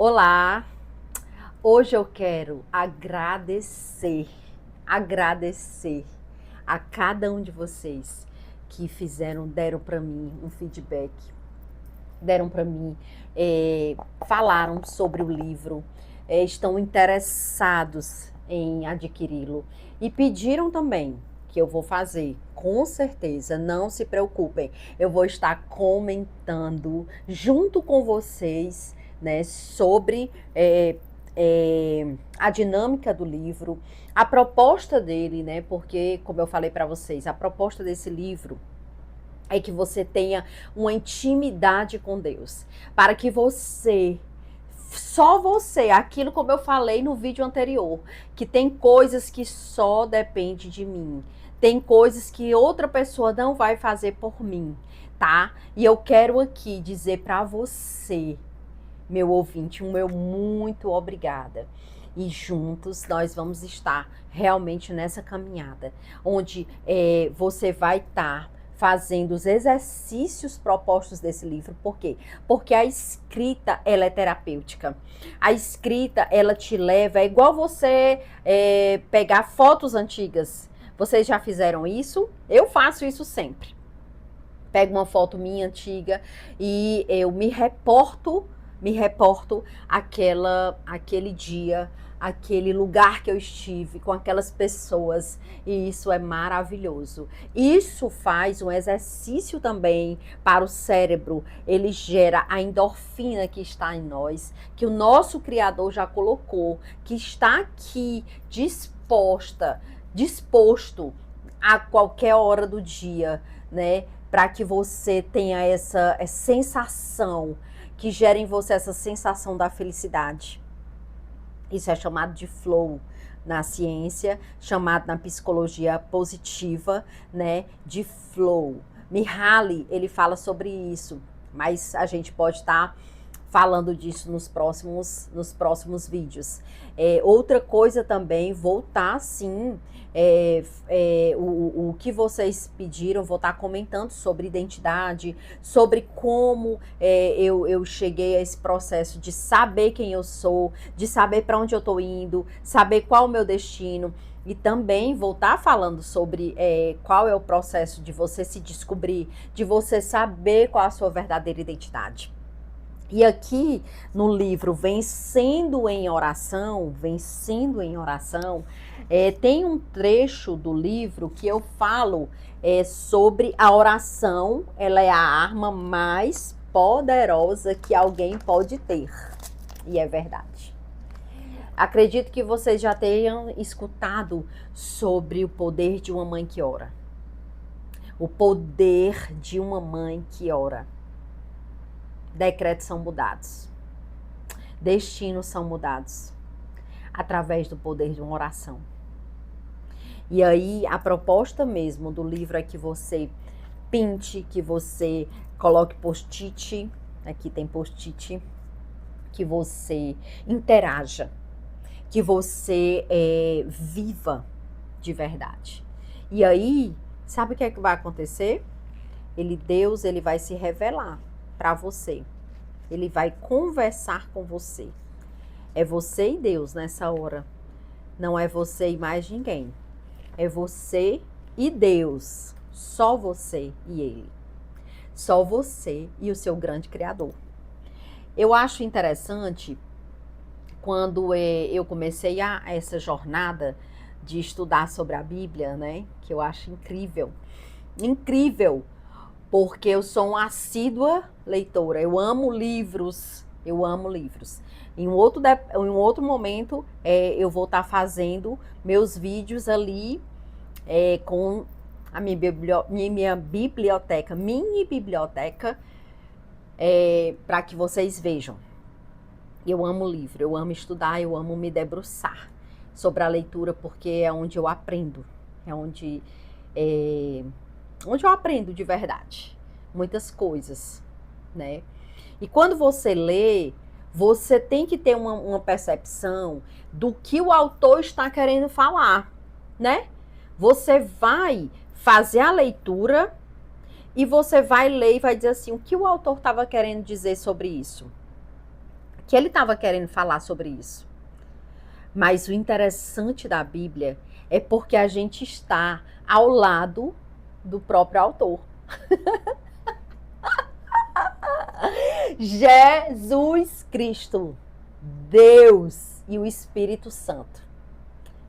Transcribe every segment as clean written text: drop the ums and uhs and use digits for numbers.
Olá, hoje eu quero agradecer a cada um de vocês que deram para mim um feedback, deram para mim, falaram sobre o livro, estão interessados em adquiri-lo e pediram também que eu vou fazer, com certeza, não se preocupem, eu vou estar comentando junto com vocês, né, sobre a dinâmica do livro, a proposta dele, né, porque, como eu falei para vocês, a proposta desse livro é que você tenha uma intimidade com Deus, para que só você, aquilo como eu falei no vídeo anterior, que tem coisas que só depende de mim, tem coisas que outra pessoa não vai fazer por mim, tá? E eu quero aqui dizer para você, meu ouvinte, um meu muito obrigada. E juntos nós vamos estar realmente nessa caminhada, onde você vai estar fazendo os exercícios propostos desse livro. Por quê? Porque a escrita, ela é terapêutica. A escrita, ela te leva, é igual você pegar fotos antigas. Vocês já fizeram isso? Eu faço isso sempre. Pego uma foto minha antiga e eu me reporto aquele dia, aquele lugar que eu estive, com aquelas pessoas, e isso é maravilhoso. Isso faz um exercício também para o cérebro, ele gera a endorfina que está em nós, que o nosso Criador já colocou, que está aqui disposto a qualquer hora do dia, né? Para que você tenha essa sensação, que gera em você essa sensação da felicidade. Isso é chamado de flow na ciência, chamado na psicologia positiva, né, de flow. Mihaly, ele fala sobre isso, mas a gente pode estar falando disso nos próximos vídeos. Outra coisa também, voltar sim, o que vocês pediram, vou estar comentando sobre identidade, sobre como eu cheguei a esse processo de saber quem eu sou, de saber para onde eu estou indo, saber qual é o meu destino. E também vou estar falando sobre qual é o processo de você se descobrir, de você saber qual é a sua verdadeira identidade. E aqui no livro Vencendo em Oração, tem um trecho do livro que eu falo sobre a oração. Ela é a arma mais poderosa que alguém pode ter. E é verdade. Acredito que vocês já tenham escutado sobre o poder de uma mãe que ora. O poder de uma mãe que ora. Decretos são mudados. Destinos são mudados. Através do poder de uma oração. E aí, a proposta mesmo do livro é que você pinte, que você coloque post-it. Aqui tem post-it. Que você interaja. Que você viva de verdade. E aí, sabe o que é que vai acontecer? Deus vai se revelar para você. Ele vai conversar com você. É você e Deus nessa hora. Não é você e mais ninguém. É você e Deus. Só você e Ele. Só você e o seu grande Criador. Eu acho interessante quando eu comecei essa jornada de estudar sobre a Bíblia, né? Que eu acho incrível. Incrível! Porque eu sou uma assídua leitora, eu amo livros. Em um outro momento, eu vou estar fazendo meus vídeos ali com a minha biblioteca, mini biblioteca, para que vocês vejam. Eu amo livro, eu amo estudar, eu amo me debruçar sobre a leitura, porque é onde eu aprendo, é onde eu aprendo de verdade muitas coisas, né? E quando você lê, você tem que ter uma percepção do que o autor está querendo falar, né? Você vai fazer a leitura e você vai ler e vai dizer assim, o que o autor estava querendo dizer sobre isso? que ele estava querendo falar sobre isso. Mas o interessante da Bíblia é porque a gente está ao lado do próprio autor. Jesus Cristo, Deus e o Espírito Santo,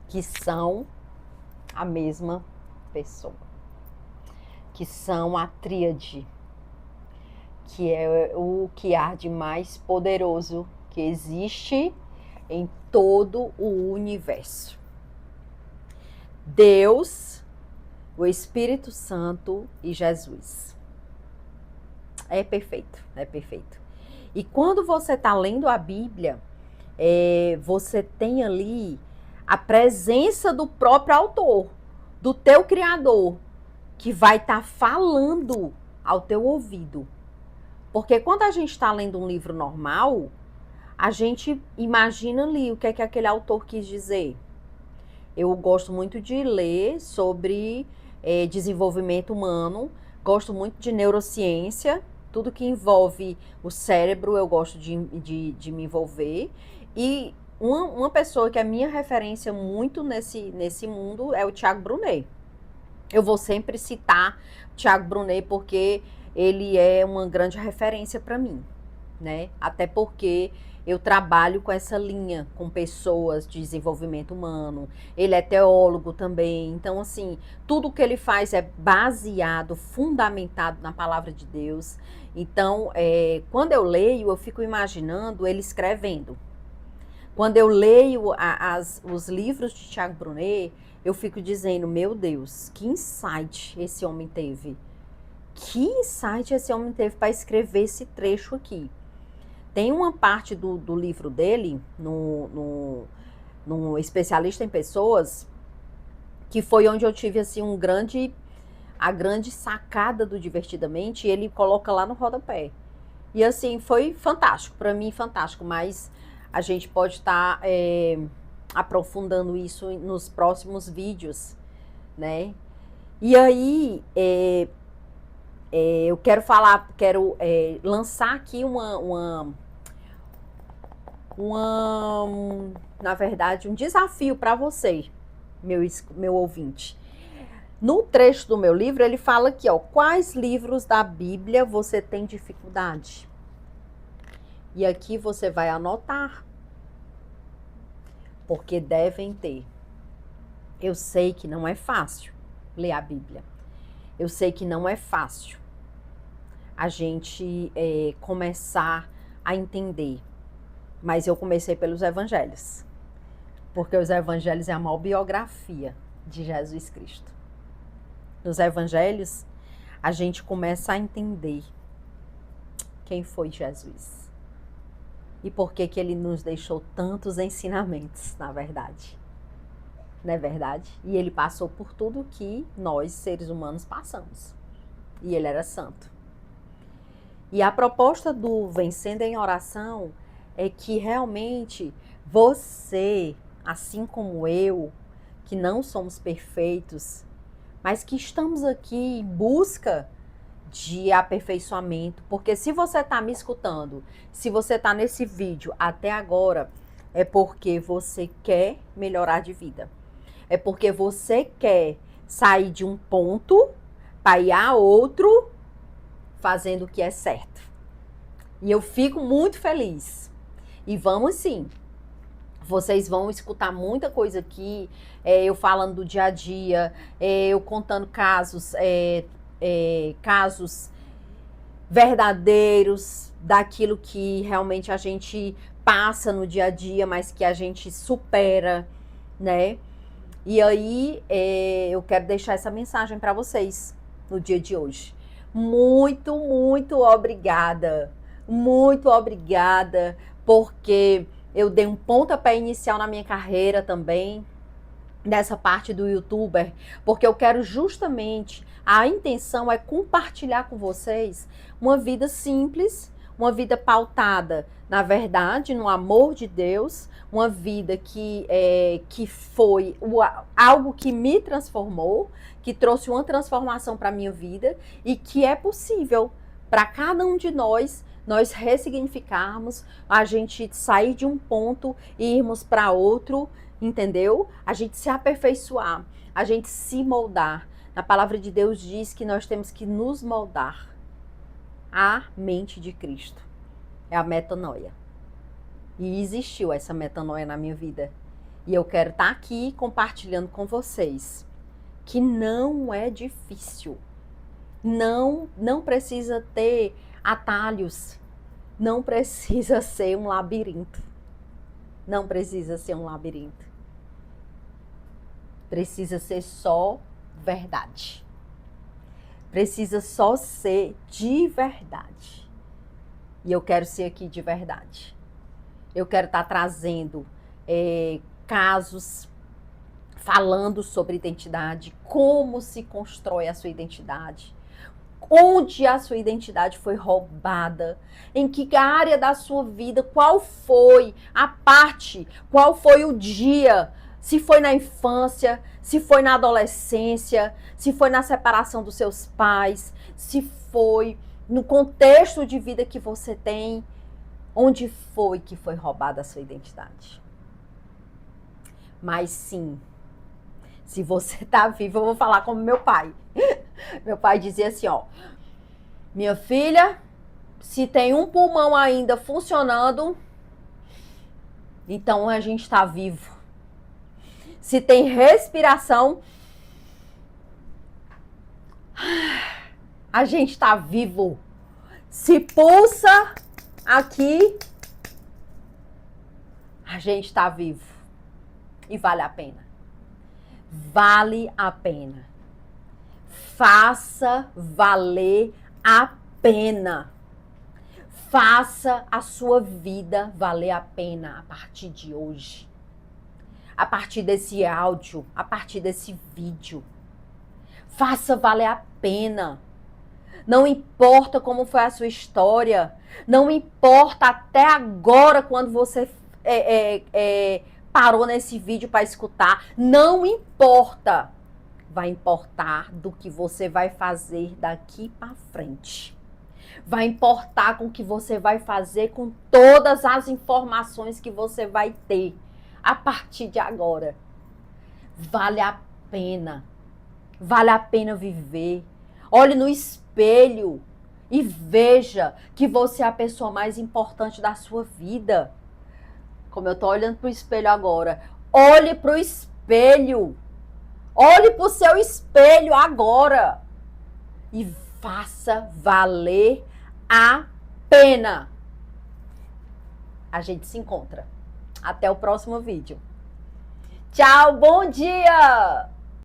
que são a mesma pessoa, que são a tríade, que é o que há de mais poderoso que existe em todo o universo. Deus, o Espírito Santo e Jesus. É perfeito, é perfeito. E quando você está lendo a Bíblia, você tem ali a presença do próprio autor, do teu Criador, que vai estar falando ao teu ouvido. Porque quando a gente está lendo um livro normal, a gente imagina ali o que é que aquele autor quis dizer. Eu gosto muito de ler sobre desenvolvimento humano, gosto muito de neurociência, tudo que envolve o cérebro eu gosto de me envolver. E uma pessoa que é minha referência muito nesse mundo é o Tiago Brunet. Eu vou sempre citar o Tiago Brunet porque ele é uma grande referência para mim, né? Até porque eu trabalho com essa linha, com pessoas de desenvolvimento humano. Ele é teólogo também. Então, assim, tudo que ele faz é baseado, fundamentado na palavra de Deus. Então, quando eu leio, eu fico imaginando ele escrevendo. Quando eu leio os livros de Tiago Brunet, eu fico dizendo, meu Deus, que insight esse homem teve. Que insight esse homem teve para escrever esse trecho aqui. Tem uma parte do livro dele, no Especialista em Pessoas, que foi onde eu tive assim, a grande sacada do Divertidamente, e ele coloca lá no rodapé. E assim, foi fantástico, para mim fantástico, mas a gente pode estar aprofundando isso nos próximos vídeos, né? E aí, eu quero lançar aqui na verdade, um desafio para você, meu ouvinte. No trecho do meu livro, ele fala aqui, ó, quais livros da Bíblia você tem dificuldade? E aqui você vai anotar, porque devem ter. Eu sei que não é fácil ler a Bíblia. Eu sei que não é fácil a gente começar a entender. Mas eu comecei pelos evangelhos. Porque os evangelhos é a maior biografia de Jesus Cristo. Nos evangelhos, a gente começa a entender quem foi Jesus. E por que ele nos deixou tantos ensinamentos, na verdade. Não é verdade? E ele passou por tudo que nós, seres humanos, passamos. E ele era santo. E a proposta do Vencendo em Oração é que realmente você, assim como eu, que não somos perfeitos, mas que estamos aqui em busca de aperfeiçoamento, porque se você está me escutando, se você está nesse vídeo até agora, é porque você quer melhorar de vida. É porque você quer sair de um ponto para ir a outro fazendo o que é certo. E eu fico muito feliz. E vamos sim. Vocês vão escutar muita coisa aqui, eu falando do dia a dia, eu contando casos verdadeiros daquilo que realmente a gente passa no dia a dia, mas que a gente supera, né? E aí eu quero deixar essa mensagem para vocês no dia de hoje. Muito, muito obrigada. Muito obrigada, porque eu dei um pontapé inicial na minha carreira também, nessa parte do youtuber, porque eu quero justamente, a intenção é compartilhar com vocês uma vida simples, uma vida pautada, na verdade, no amor de Deus, uma vida que foi algo que me transformou, que trouxe uma transformação para a minha vida e que é possível para cada um de nós nós ressignificarmos, a gente sair de um ponto e irmos para outro, entendeu? A gente se aperfeiçoar, a gente se moldar. A palavra de Deus diz que nós temos que nos moldar à mente de Cristo. É a metanoia. E existiu essa metanoia na minha vida. E eu quero estar aqui compartilhando com vocês que não é difícil. Não precisa ter atalhos. Não precisa ser um labirinto. Não precisa ser um labirinto. Precisa ser só verdade. Precisa só ser de verdade. E eu quero ser aqui de verdade. Eu quero estar trazendo casos, falando sobre identidade, como se constrói a sua identidade, onde a sua identidade foi roubada, em que área da sua vida, qual foi a parte, qual foi o dia, se foi na infância, se foi na adolescência, se foi na separação dos seus pais, se foi no contexto de vida que você tem, onde foi que foi roubada a sua identidade. Mas sim, se você tá vivo, eu vou falar como meu pai. Meu pai dizia assim, ó, minha filha, se tem um pulmão ainda funcionando, então a gente tá vivo. Se tem respiração, a gente tá vivo. Se pulsa aqui, a gente tá vivo. E vale a pena. Vale a pena. Faça valer a pena. Faça a sua vida valer a pena a partir de hoje. A partir desse áudio, a partir desse vídeo. Faça valer a pena. Não importa como foi a sua história. Não importa até agora quando você parou nesse vídeo para escutar. Não importa. Vai importar do que você vai fazer daqui para frente. Vai importar com o que você vai fazer com todas as informações que você vai ter a partir de agora. Vale a pena. Vale a pena viver. Olhe no espelho e veja que você é a pessoa mais importante da sua vida. Como eu tô olhando pro espelho agora. Olhe pro espelho. Olhe pro seu espelho agora. E faça valer a pena. A gente se encontra. Até o próximo vídeo. Tchau, bom dia!